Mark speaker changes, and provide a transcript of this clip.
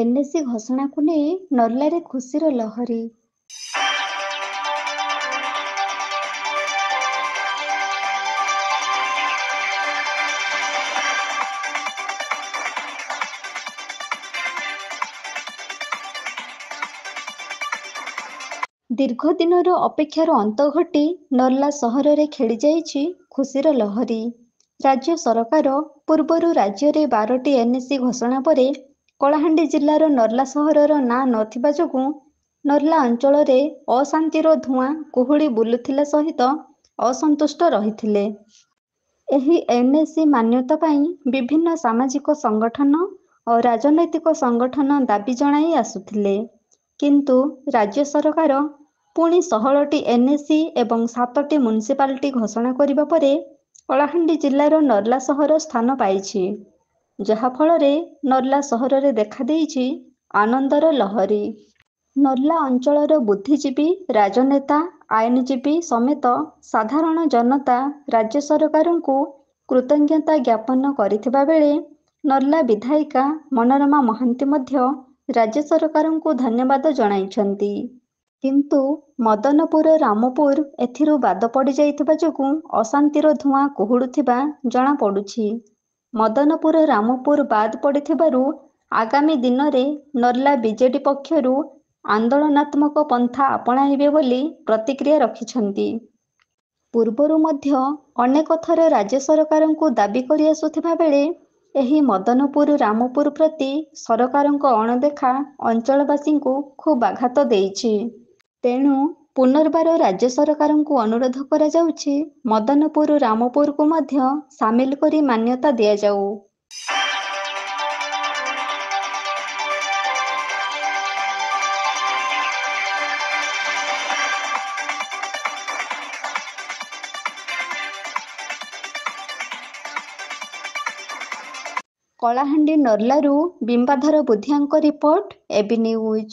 Speaker 1: NAC ଘୋଷଣାକୁ ନେଇ ନର୍ଲାରେ ଖୁସିର ଲହରୀ। ଦୀର୍ଘ ଦିନର ଅପେକ୍ଷାର ଅନ୍ତ ଘଟି ନର୍ଲା ସହରରେ ଖେଳିଯାଇଛି ଖୁସିର ଲହରୀ। ରାଜ୍ୟ ସରକାର ପୂର୍ବରୁ ରାଜ୍ୟରେ 12ଟି ଏନ୍ଏସି ଘୋଷଣା ପରେ କଳାହାଣ୍ଡି ଜିଲ୍ଲାର ନର୍ଲା ସହରର ନାଁ ନଥିବା ଯୋଗୁଁ ନର୍ଲା ଅଞ୍ଚଳରେ ଅଶାନ୍ତିର ଧୂଆଁ କୁହୁଳି ବୁଲୁଥିଲା ସହିତ ଅସନ୍ତୁଷ୍ଟ ରହିଥିଲେ। ଏହି ଏନ୍ଏସି ମାନ୍ୟତା ପାଇଁ ବିଭିନ୍ନ ସାମାଜିକ ସଂଗଠନ ଓ ରାଜନୈତିକ ସଂଗଠନ ଦାବି ଜଣାଇ ଆସୁଥିଲେ। କିନ୍ତୁ ରାଜ୍ୟ ସରକାର ପୁଣି 16ଟି ଏନ୍ଏସି ଏବଂ 7ଟି ମ୍ୟୁନିସିପାଲିଟି ଘୋଷଣା କରିବା ପରେ କଳାହାଣ୍ଡି ଜିଲ୍ଲାର ନର୍ଲା ସହର ସ୍ଥାନ ପାଇଛି, ଯାହାଫଳରେ ନର୍ଲା ସହରରେ ଦେଖାଦେଇଛି ଆନନ୍ଦର ଲହରୀ। ନର୍ଲା ଅଞ୍ଚଳର ବୁଦ୍ଧିଜୀବୀ, ରାଜନେତା, ଆଇନଜୀବୀ ସମେତ ସାଧାରଣ ଜନତା ରାଜ୍ୟ ସରକାରଙ୍କୁ କୃତଜ୍ଞତା ଜ୍ଞାପନ କରିଥିବା ବେଳେ ନର୍ଲା ବିଧାୟିକା ମନୋରମା ମହାନ୍ତି ମଧ୍ୟ ରାଜ୍ୟ ସରକାରଙ୍କୁ ଧନ୍ୟବାଦ ଜଣାଇଛନ୍ତି। କିନ୍ତୁ ମଦନପୁର ରାମପୁର ଏଥିରୁ ବାଦ ପଡ଼ିଯାଇଥିବା ଯୋଗୁଁ ଅଶାନ୍ତିର ଧୂଆଁ କୁହୁଳୁଥିବା ଜଣାପଡ଼ୁଛି। ମଦନପୁର ରାମପୁର ବାଦ ପଡ଼ିଥିବାରୁ ଆଗାମୀ ଦିନରେ ନର୍ଲା ବିଜେଡି ପକ୍ଷରୁ ଆନ୍ଦୋଳନାତ୍ମକ ପନ୍ଥା ଆପଣାଇବେ ବୋଲି ପ୍ରତିକ୍ରିୟା ରଖିଛନ୍ତି। ପୂର୍ବରୁ ମଧ୍ୟ ଅନେକ ଥର ରାଜ୍ୟ ସରକାରଙ୍କୁ ଦାବି କରିଆସୁଥିବା ବେଳେ ଏହି ମଦନପୁର ରାମପୁର ପ୍ରତି ସରକାରଙ୍କ ଅଣଦେଖା ଅଞ୍ଚଳବାସୀଙ୍କୁ ଖୁବ୍ ଆଘାତ ଦେଇଛି। ତେଣୁ ପୁନର୍ବାର ରାଜ୍ୟ ସରକାରଙ୍କୁ ଅନୁରୋଧ କରାଯାଉଛି ମଦନପୁର ରାମପୁରକୁ ମଧ୍ୟ ସାମିଲ କରି ମାନ୍ୟତା ଦିଆଯାଉ। କଳାହାଣ୍ଡି ନର୍ଲାରୁ ବିମ୍ବାଧର ବୁଦ୍ଧିଆଙ୍କ ରିପୋର୍ଟ, এবି ନ୍ୟୁଜ।